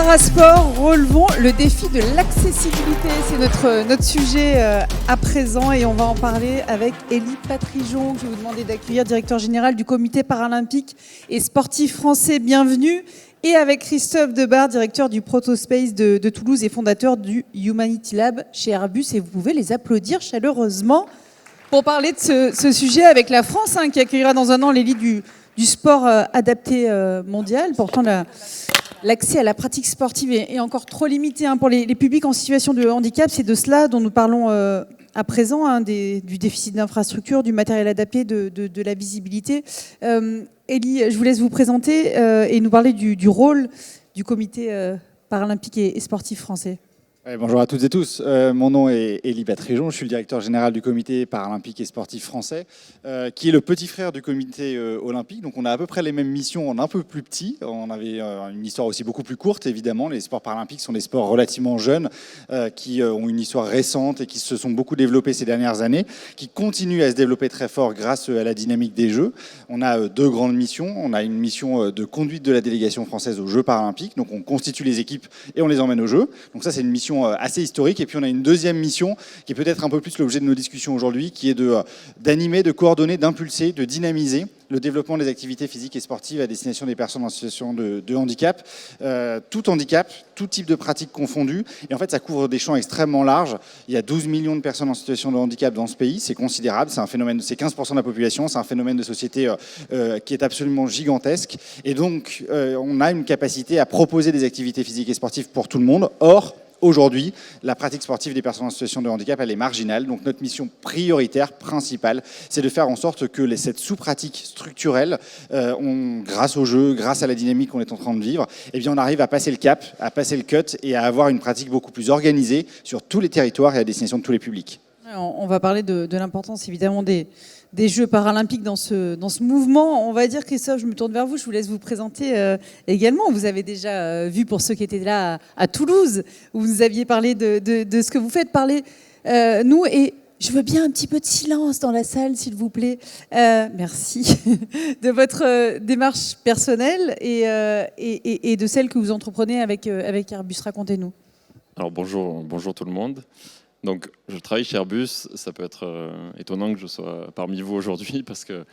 Parasport, relevons le défi de l'accessibilité. C'est notre sujet à présent et on va en parler avec Élie Patrijon, que je vais vous demander d'accueillir, directeur général du comité paralympique et sportif français. Bienvenue. Et avec Christophe Debar, directeur du Protospace de Toulouse et fondateur du Humanity Lab chez Airbus. Et vous pouvez les applaudir chaleureusement pour parler de ce sujet avec la France, qui accueillera dans un an l'élite du sport adapté mondial. Pourtant, l'accès à la pratique sportive est encore trop limité pour les publics en situation de handicap. C'est de cela dont nous parlons à présent, du déficit d'infrastructures, du matériel adapté, de la visibilité. Élie, je vous laisse vous présenter et nous parler du rôle du comité paralympique et sportif français. Bonjour à toutes et tous, mon nom est Élie Patrijon, je suis le directeur général du comité paralympique et sportif français, qui est le petit frère du comité olympique. Donc on a à peu près les mêmes missions en un peu plus petit. On avait une histoire aussi beaucoup plus courte, évidemment. Les sports paralympiques sont des sports relativement jeunes, qui ont une histoire récente et qui se sont beaucoup développés ces dernières années, qui continuent à se développer très fort grâce à la dynamique des Jeux. On a deux grandes missions. On a une mission de conduite de la délégation française aux Jeux paralympiques. Donc on constitue les équipes et on les emmène aux Jeux. Donc ça, c'est une mission assez historique. Et puis on a une deuxième mission qui est peut-être un peu plus l'objet de nos discussions aujourd'hui, qui est d'animer, de coordonner, d'impulser, de dynamiser le développement des activités physiques et sportives à destination des personnes en situation de handicap. Tout handicap, tout type de pratique confondu. Et en fait, ça couvre des champs extrêmement larges. Il y a 12 millions de personnes en situation de handicap dans ce pays. C'est considérable. C'est un phénomène, c'est 15% de la population. C'est un phénomène de société qui est absolument gigantesque. Et donc, on a une capacité à proposer des activités physiques et sportives pour tout le monde. Or, aujourd'hui, la pratique sportive des personnes en situation de handicap, elle est marginale. Donc notre mission prioritaire, principale, c'est de faire en sorte que cette sous-pratique structurelle, grâce aux jeux, grâce à la dynamique qu'on est en train de vivre, eh bien on arrive à passer le cap, à passer le cut et à avoir une pratique beaucoup plus organisée sur tous les territoires et à destination de tous les publics. On va parler de l'importance évidemment des Jeux paralympiques dans ce mouvement. On va dire, Christophe, je me tourne vers vous, je vous laisse vous présenter également. Vous avez déjà vu, pour ceux qui étaient là à Toulouse, où vous nous aviez parlé de ce que vous faites, nous. Et je veux bien un petit peu de silence dans la salle, s'il vous plaît. Merci de votre démarche personnelle et de celle que vous entreprenez avec Airbus. Racontez-nous. Alors bonjour tout le monde. Donc, je travaille chez Airbus. Ça peut être étonnant que je sois parmi vous aujourd'hui parce que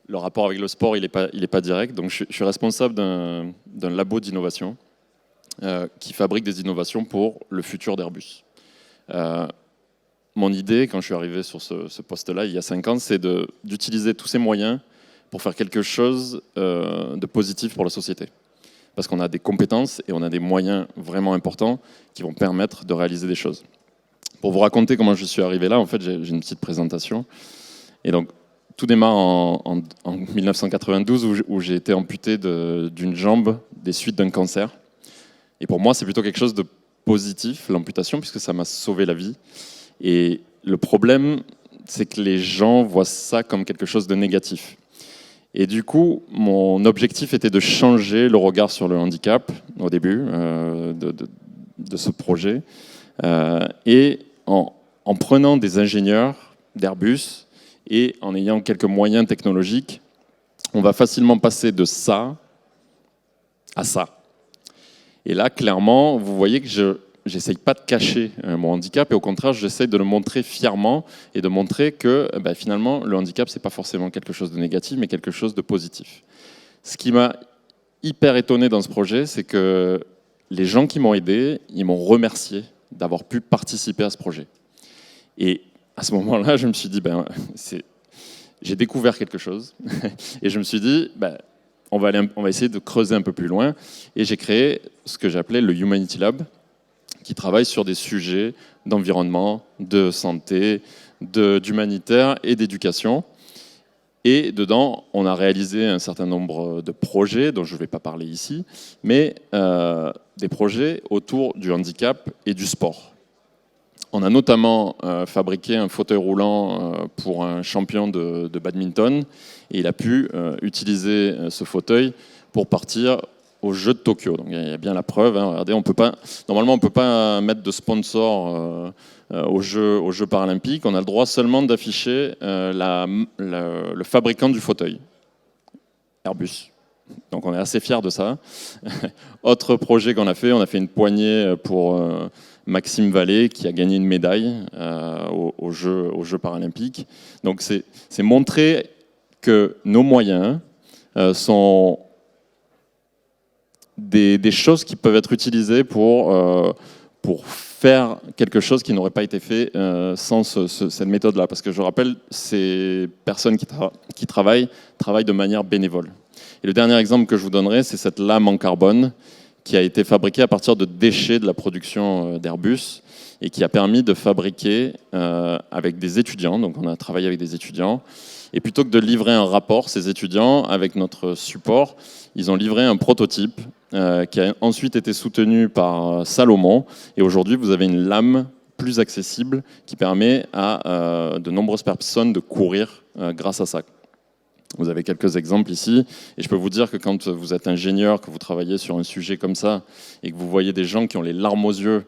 le rapport avec le sport, il n'est pas direct. Donc, je suis responsable d'un labo d'innovation qui fabrique des innovations pour le futur d'Airbus. Mon idée, quand je suis arrivé sur ce poste-là, il y a 5 ans, c'est d'utiliser tous ces moyens pour faire quelque chose de positif pour la société. Parce qu'on a des compétences et on a des moyens vraiment importants qui vont permettre de réaliser des choses. Pour vous raconter comment je suis arrivé là, en fait, j'ai une petite présentation. Et donc, tout démarre en 1992 où j'ai été amputé d'une jambe des suites d'un cancer. Et pour moi, c'est plutôt quelque chose de positif, l'amputation, puisque ça m'a sauvé la vie. Et le problème, c'est que les gens voient ça comme quelque chose de négatif. Et du coup, mon objectif était de changer le regard sur le handicap au début de ce projet. Et en prenant des ingénieurs d'Airbus et en ayant quelques moyens technologiques, on va facilement passer de ça à ça. Et là, clairement, vous voyez que je n'essaye pas de cacher mon handicap et au contraire, j'essaye de le montrer fièrement et de montrer que finalement, le handicap, ce n'est pas forcément quelque chose de négatif, mais quelque chose de positif. Ce qui m'a hyper étonné dans ce projet, c'est que les gens qui m'ont aidé, ils m'ont remercié d'avoir pu participer à ce projet. Et à ce moment-là, je me suis dit, j'ai découvert quelque chose. Et je me suis dit, on va essayer de creuser un peu plus loin. Et j'ai créé ce que j'appelais le Humanity Lab, qui travaille sur des sujets d'environnement, de santé, d'humanitaire et d'éducation. Et dedans, on a réalisé un certain nombre de projets, dont je ne vais pas parler ici, mais des projets autour du handicap et du sport. On a notamment fabriqué un fauteuil roulant pour un champion de badminton, et il a pu utiliser ce fauteuil pour partir aux Jeux de Tokyo. Donc il y a bien la preuve, regardez, normalement on ne peut pas mettre de sponsor aux Jeux paralympiques, on a le droit seulement d'afficher le fabricant du fauteuil, Airbus. Donc on est assez fiers de ça. Autre projet qu'on a fait une poignée pour Maxime Vallée qui a gagné une médaille aux Jeux paralympiques. Donc c'est montrer que nos moyens sont des choses qui peuvent être utilisées pour faire quelque chose qui n'aurait pas été fait sans cette méthode-là. Parce que je rappelle, ces personnes qui travaillent de manière bénévole. Et le dernier exemple que je vous donnerai, c'est cette lame en carbone qui a été fabriquée à partir de déchets de la production d'Airbus et qui a permis de fabriquer avec des étudiants. Donc on a travaillé avec des étudiants. Et plutôt que de livrer un rapport, ces étudiants, avec notre support, ils ont livré un prototype qui a ensuite été soutenu par Salomon. Et aujourd'hui, vous avez une lame plus accessible qui permet à de nombreuses personnes de courir grâce à ça. Vous avez quelques exemples ici. Et je peux vous dire que quand vous êtes ingénieur, que vous travaillez sur un sujet comme ça, et que vous voyez des gens qui ont les larmes aux yeux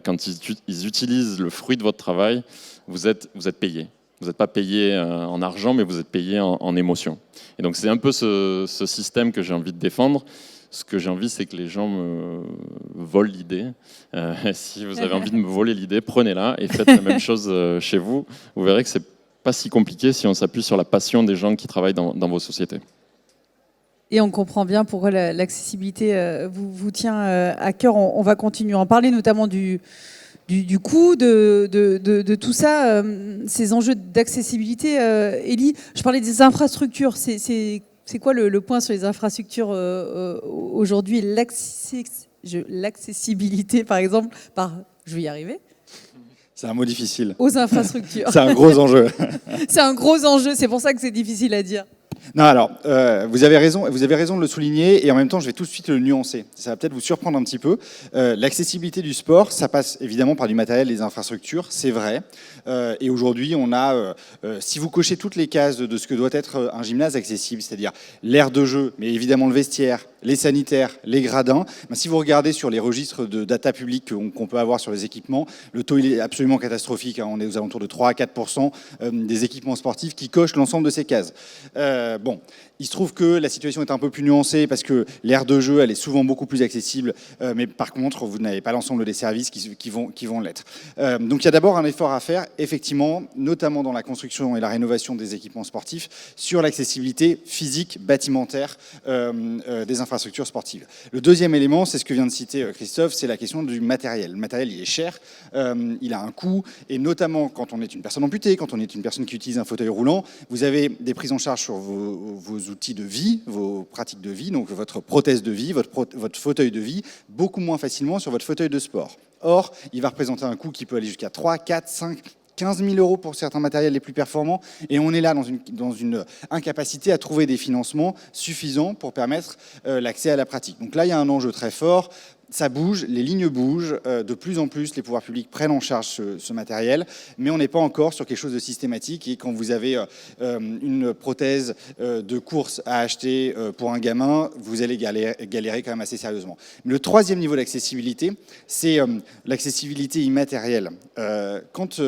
quand ils utilisent le fruit de votre travail, vous êtes payé. Vous n'êtes pas payé en argent, mais vous êtes payé en émotion. Et donc c'est un peu ce système que j'ai envie de défendre. Ce que j'ai envie, c'est que les gens me volent l'idée. Si vous avez envie de me voler l'idée, prenez-la et faites la même chose chez vous. Vous verrez que c'est pas si compliqué si on s'appuie sur la passion des gens qui travaillent dans vos sociétés. Et on comprend bien pourquoi l'accessibilité vous tient à cœur. On va continuer à en parler, notamment du coût de tout ça, ces enjeux d'accessibilité. Élie, je parlais des infrastructures. C'est quoi le point sur les infrastructures aujourd'hui? L'accessibilité, par exemple, je vais y arriver. C'est un mot difficile. Aux infrastructures. C'est un gros enjeu. C'est un gros enjeu, c'est pour ça que c'est difficile à dire. Non, alors, vous avez raison de le souligner, et en même temps, je vais tout de suite le nuancer. Ça va peut-être vous surprendre un petit peu. L'accessibilité du sport, ça passe évidemment par du matériel, des infrastructures, c'est vrai. Et aujourd'hui, on a, si vous cochez toutes les cases de ce que doit être un gymnase accessible, c'est-à-dire l'aire de jeu, mais évidemment le vestiaire, les sanitaires, les gradins, ben, si vous regardez sur les registres de data publique qu'on peut avoir sur les équipements, le taux il est absolument catastrophique. Hein. On est aux alentours de 3 à 4% des équipements sportifs qui cochent l'ensemble de ces cases. Bon, il se trouve que la situation est un peu plus nuancée parce que l'aire de jeu, elle est souvent beaucoup plus accessible, mais par contre, vous n'avez pas l'ensemble des services qui vont l'être. Donc il y a d'abord un effort à faire, effectivement, notamment dans la construction et la rénovation des équipements sportifs, sur l'accessibilité physique, bâtimentaire des infrastructures sportives. Le deuxième élément, c'est ce que vient de citer Christophe, c'est la question du matériel. Le matériel, il est cher, il a un coût, et notamment quand on est une personne amputée, quand on est une personne qui utilise un fauteuil roulant, vous avez des prises en charge sur vos outils de vie, vos pratiques de vie, donc votre prothèse de vie, votre fauteuil de vie, beaucoup moins facilement sur votre fauteuil de sport. Or, il va représenter un coût qui peut aller jusqu'à 3, 4, 5, 15 000 euros pour certains matériels les plus performants, et on est là dans une incapacité à trouver des financements suffisants pour permettre l'accès à la pratique. Donc là, il y a un enjeu très fort. Ça bouge, les lignes bougent, de plus en plus les pouvoirs publics prennent en charge ce matériel, mais on n'est pas encore sur quelque chose de systématique, et quand vous avez une prothèse de course à acheter pour un gamin, vous allez galérer quand même assez sérieusement. Mais le troisième niveau d'accessibilité, c'est l'accessibilité immatérielle. Quand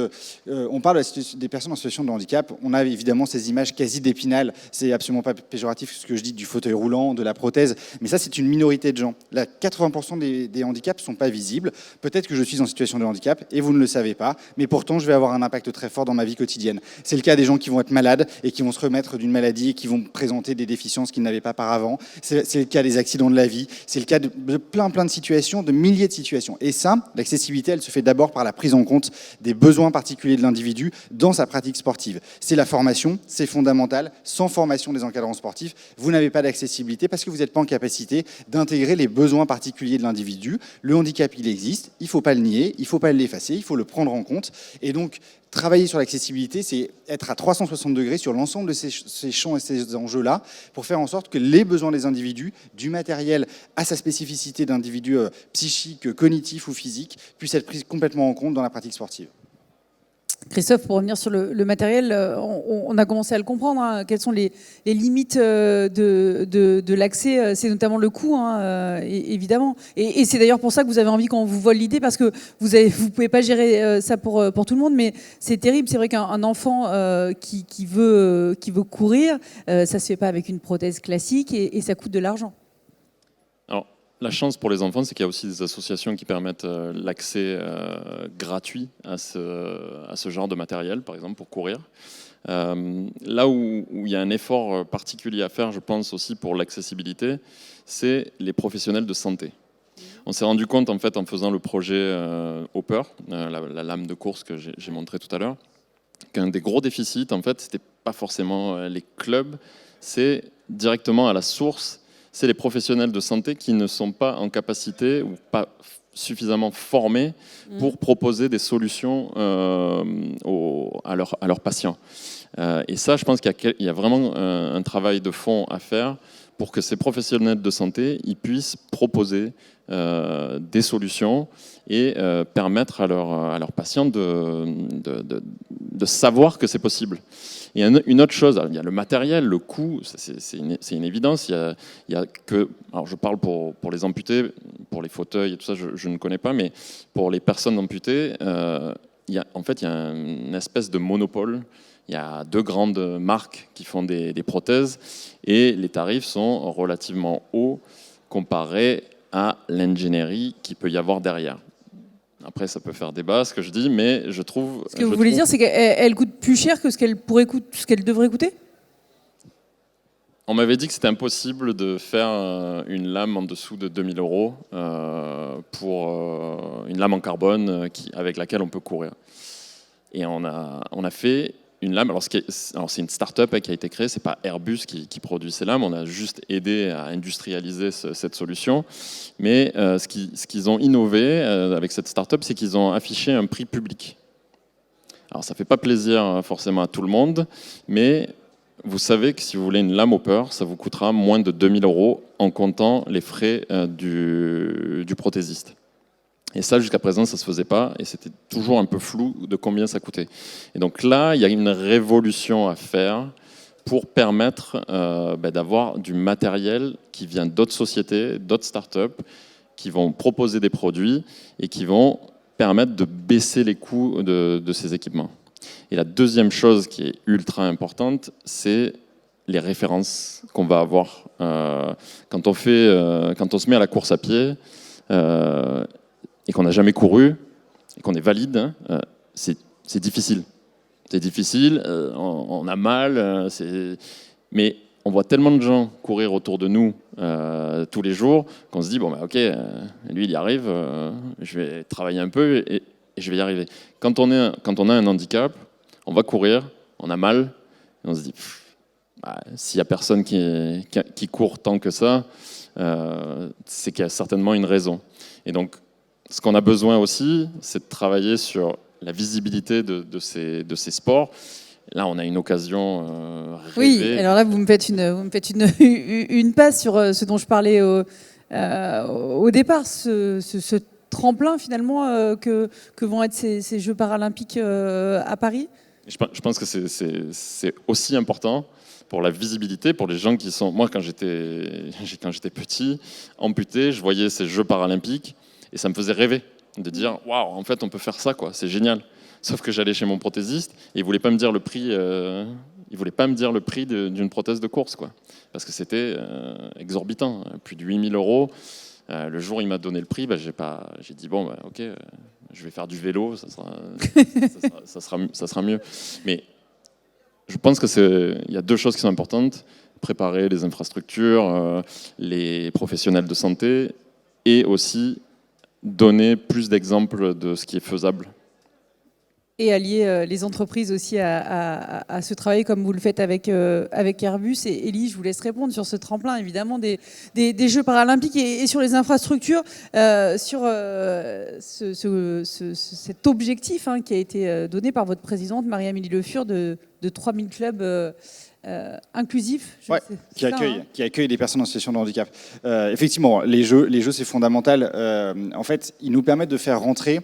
on parle des personnes en situation de handicap, on a évidemment ces images quasi d'Épinal, c'est absolument pas péjoratif ce que je dis du fauteuil roulant, de la prothèse, mais ça c'est une minorité de gens. Là, 80% des handicaps ne sont pas visibles. Peut-être que je suis en situation de handicap et vous ne le savez pas, mais pourtant je vais avoir un impact très fort dans ma vie quotidienne. C'est le cas des gens qui vont être malades et qui vont se remettre d'une maladie et qui vont présenter des déficiences qu'ils n'avaient pas par avant. C'est le cas des accidents de la vie, c'est le cas de plein de situations, de milliers de situations. Et ça, l'accessibilité, elle se fait d'abord par la prise en compte des besoins particuliers de l'individu dans sa pratique sportive. C'est la formation, c'est fondamental. Sans formation des encadrants sportifs, vous n'avez pas d'accessibilité parce que vous n'êtes pas en capacité d'intégrer les besoins particuliers de l'individu. Le handicap, il existe, il ne faut pas le nier, il ne faut pas l'effacer, il faut le prendre en compte. Et donc, travailler sur l'accessibilité, c'est être à 360 degrés sur l'ensemble de ces champs et ces enjeux-là pour faire en sorte que les besoins des individus, du matériel à sa spécificité d'individu psychique, cognitif ou physique, puissent être pris complètement en compte dans la pratique sportive. Christophe, pour revenir sur le matériel, on a commencé à le comprendre. Hein. Quelles sont les limites de l'accès? C'est notamment le coût, hein, évidemment. Et c'est d'ailleurs pour ça que vous avez envie qu'on vous vole l'idée, parce que vous ne pouvez pas gérer ça pour tout le monde, mais c'est terrible. C'est vrai qu'un enfant qui veut courir, ça ne se fait pas avec une prothèse classique et ça coûte de l'argent. Alors, la chance pour les enfants, c'est qu'il y a aussi des associations qui permettent l'accès gratuit à ce genre de matériel, par exemple, pour courir. Là où il y a un effort particulier à faire, je pense aussi pour l'accessibilité, c'est les professionnels de santé. On s'est rendu compte, en fait, en faisant le projet Hopper, la lame de course que j'ai montré tout à l'heure, qu'un des gros déficits, en fait, c'était pas forcément les clubs, c'est directement à la source. C'est les professionnels de santé qui ne sont pas en capacité ou pas suffisamment formés pour proposer des solutions à leurs patients. Et ça, je pense qu'il y a vraiment un travail de fond à faire pour que ces professionnels de santé ils puissent proposer des solutions et permettre à leurs patients de savoir que c'est possible. Et une autre chose, il y a le matériel, le coût, c'est une évidence. Il y a que, alors je parle pour les amputés, pour les fauteuils et tout ça, je ne connais pas, mais pour les personnes amputées, il y a une espèce de monopole. Il y a 2 grandes marques qui font des prothèses et les tarifs sont relativement hauts comparés à l'ingénierie qu'il peut y avoir derrière. Après, ça peut faire débat, ce que je dis, mais je trouve... Ce que vous voulez dire, c'est qu'elle coûte plus cher que ce qu'elle devrait coûter ? On m'avait dit que c'était impossible de faire une lame en dessous de 2000 € pour une lame en carbone avec laquelle on peut courir. Et on a fait une lame. Alors c'est une start-up qui a été créée, c'est pas Airbus qui produit ces lames. On a juste aidé à industrialiser cette solution. Mais ce qu'ils ont innové avec cette start-up, c'est qu'ils ont affiché un prix public. Alors ça fait pas plaisir forcément à tout le monde, mais vous savez que si vous voulez une lame Hopper, ça vous coûtera moins de 2000 € en comptant les frais du prothésiste. Et ça, jusqu'à présent, ça ne se faisait pas, et c'était toujours un peu flou de combien ça coûtait. Et donc là, il y a une révolution à faire pour permettre d'avoir du matériel qui vient d'autres sociétés, d'autres startups, qui vont proposer des produits et qui vont permettre de baisser les coûts de ces équipements. Et la deuxième chose qui est ultra importante, c'est les références qu'on va avoir. Quand on se met à la course à pied, et qu'on n'a jamais couru, et qu'on est valide, c'est difficile. C'est difficile, on a mal, mais on voit tellement de gens courir autour de nous tous les jours qu'on se dit, bon, bah, ok, lui il y arrive, je vais travailler un peu et je vais y arriver. Quand on a un handicap, on va courir, on a mal, et on se dit, s'il n'y a personne qui court tant que ça, c'est qu'il y a certainement une raison. Et donc, ce qu'on a besoin aussi, c'est de travailler sur la visibilité de ces sports. Là, on a une occasion rêvée. Oui, alors là, vous me faites une passe sur ce dont je parlais au départ, ce tremplin finalement que vont être ces Jeux paralympiques à Paris. Je pense que c'est aussi important pour la visibilité, pour les gens qui sont... Moi, quand j'étais petit, amputé, je voyais ces Jeux paralympiques, et ça me faisait rêver de dire waouh, en fait on peut faire ça quoi, c'est génial. Sauf que j'allais chez mon prothésiste et il voulait pas me dire le prix d'une prothèse de course quoi, parce que c'était exorbitant, plus de 8000 €. Le jour où il m'a donné le prix, j'ai dit bon ok, je vais faire du vélo, ça sera mieux. Mais je pense que il y a 2 choses qui sont importantes: préparer les infrastructures, les professionnels de santé, et aussi donner plus d'exemples de ce qui est faisable. Et allier les entreprises aussi à ce travail comme vous le faites avec Airbus. Et Élie, je vous laisse répondre sur ce tremplin, évidemment, des Jeux paralympiques et sur les infrastructures, sur cet objectif qui a été donné par votre présidente, Marie-Amélie Le Fur, de 3000 clubs inclusif, qui accueille des personnes en situation de handicap. Effectivement, les jeux c'est fondamental. En fait, ils nous permettent de faire rentrer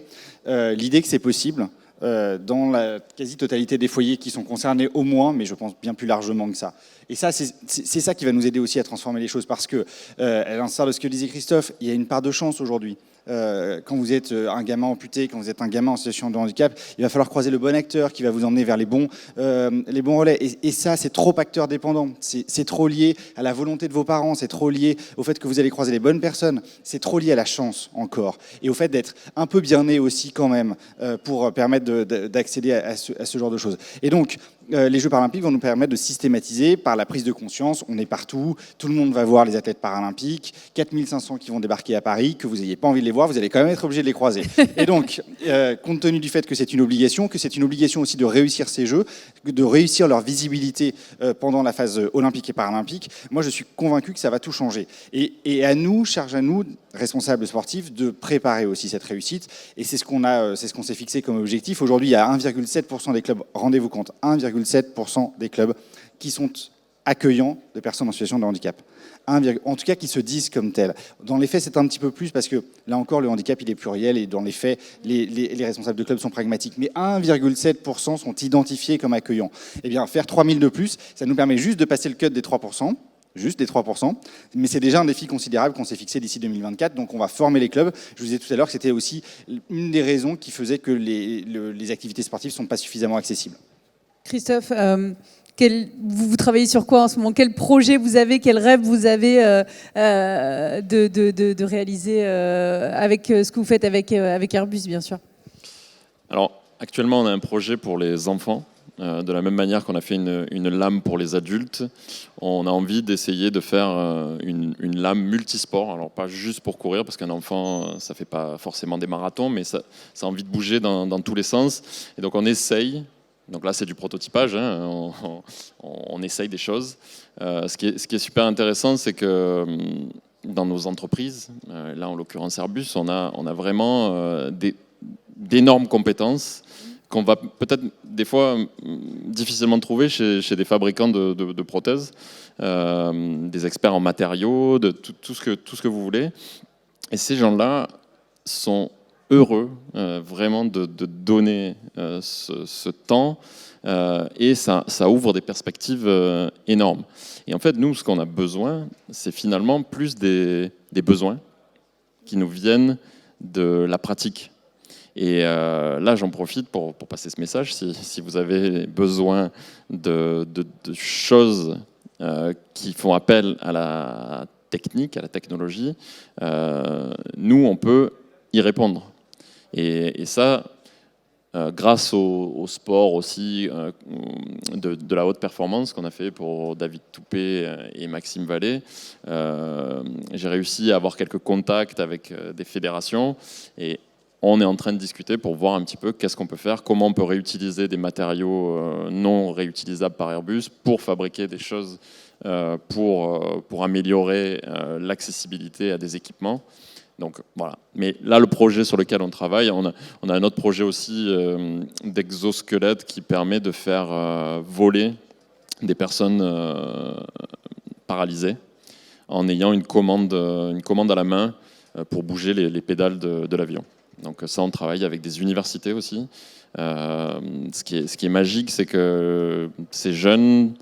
l'idée que c'est possible dans la quasi-totalité des foyers qui sont concernés au moins, mais je pense bien plus largement que ça. Et ça, c'est ça qui va nous aider aussi à transformer les choses, parce que, à l'instar de ce que disait Christophe, il y a une part de chance aujourd'hui. Quand vous êtes un gamin amputé, quand vous êtes un gamin en situation de handicap, il va falloir croiser le bon acteur qui va vous emmener vers les bons relais. Et ça, c'est trop acteur dépendant. C'est trop lié à la volonté de vos parents, c'est trop lié au fait que vous allez croiser les bonnes personnes, c'est trop lié à la chance encore. Et au fait d'être un peu bien né aussi quand même, pour permettre d'accéder à ce genre de choses. Et donc, les Jeux paralympiques vont nous permettre de systématiser par la prise de conscience. On est partout, tout le monde va voir les athlètes paralympiques, 4500 qui vont débarquer à Paris, que vous n'ayez pas envie de les voir, vous allez quand même être obligé de les croiser. Et donc, compte tenu du fait que c'est une obligation aussi de réussir ces Jeux, de réussir leur visibilité pendant la phase olympique et paralympique, moi je suis convaincu que ça va tout changer. Et à nous, charge à nous, responsables sportifs, de préparer aussi cette réussite. Et c'est ce qu'on s'est fixé comme objectif. Aujourd'hui, il y a 1,7% des clubs, rendez-vous compte, 1,7% des clubs qui sont accueillants de personnes en situation de handicap. En tout cas, qui se disent comme tels. Dans les faits, c'est un petit peu plus parce que, là encore, le handicap, il est pluriel et dans les faits, les responsables de clubs sont pragmatiques. Mais 1,7% sont identifiés comme accueillants. Eh bien, faire 3000 de plus, ça nous permet juste de passer le cut des 3%. Juste des 3%, mais c'est déjà un défi considérable qu'on s'est fixé d'ici 2024, donc on va former les clubs. Je vous disais tout à l'heure que c'était aussi une des raisons qui faisait que les activités sportives ne sont pas suffisamment accessibles. Christophe, vous travaillez sur quoi en ce moment? Quel projet vous avez? Quel rêve vous avez de réaliser avec ce que vous faites avec Airbus, bien sûr? Alors, actuellement, on a un projet pour les enfants. De la même manière qu'on a fait une lame pour les adultes, on a envie d'essayer de faire une lame multisport. Alors pas juste pour courir, parce qu'un enfant, ça fait pas forcément des marathons, mais ça a envie de bouger dans tous les sens. Et donc on essaye. Donc là, c'est du prototypage. Hein, on essaye des choses. Ce qui est super intéressant, c'est que dans nos entreprises, là en l'occurrence Airbus, on a vraiment d'énormes compétences qu'on va peut-être des fois difficilement trouver chez des fabricants de prothèses, des experts en matériaux, de tout ce que vous voulez. Et ces gens-là sont heureux vraiment de donner ce temps et ça ouvre des perspectives énormes. Et en fait, nous, ce qu'on a besoin, c'est finalement plus des besoins qui nous viennent de la pratique. Et là, j'en profite pour passer ce message. Si vous avez besoin de choses qui font appel à la technique, à la technologie, nous, on peut y répondre. Et ça, grâce au sport aussi de la haute performance qu'on a fait pour David Toupé et Maxime Vallée, j'ai réussi à avoir quelques contacts avec des fédérations et on est en train de discuter pour voir un petit peu qu'est-ce qu'on peut faire, comment on peut réutiliser des matériaux non réutilisables par Airbus pour fabriquer des choses pour améliorer l'accessibilité à des équipements. Donc voilà. Mais là, le projet sur lequel on travaille, on a un autre projet aussi d'exosquelette qui permet de faire voler des personnes paralysées en ayant une commande à la main pour bouger les pédales de l'avion. Donc ça, on travaille avec des universités aussi. Ce qui est magique, c'est que ces jeunes,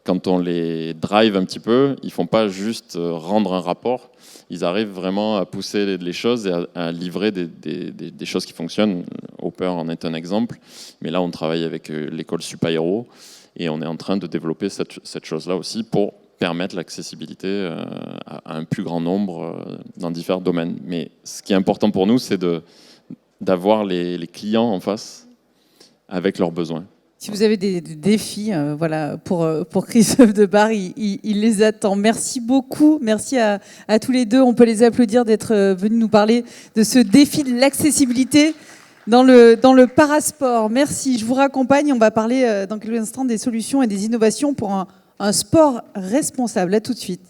quand on les drive un petit peu, ils ne font pas juste rendre un rapport, ils arrivent vraiment à pousser les choses et à livrer des choses qui fonctionnent. Hopper en est un exemple, mais là on travaille avec l'école Supaéro et on est en train de développer cette chose-là aussi pour permettre l'accessibilité à un plus grand nombre dans différents domaines. Mais ce qui est important pour nous, c'est d'avoir les clients en face avec leurs besoins. Si vous avez des défis, voilà, pour Christophe Debar, il les attend. Merci beaucoup. Merci à tous les deux. On peut les applaudir d'être venus nous parler de ce défi de l'accessibilité dans le parasport. Merci. Je vous raccompagne. On va parler dans quelques instants des solutions et des innovations pour un sport responsable. À tout de suite.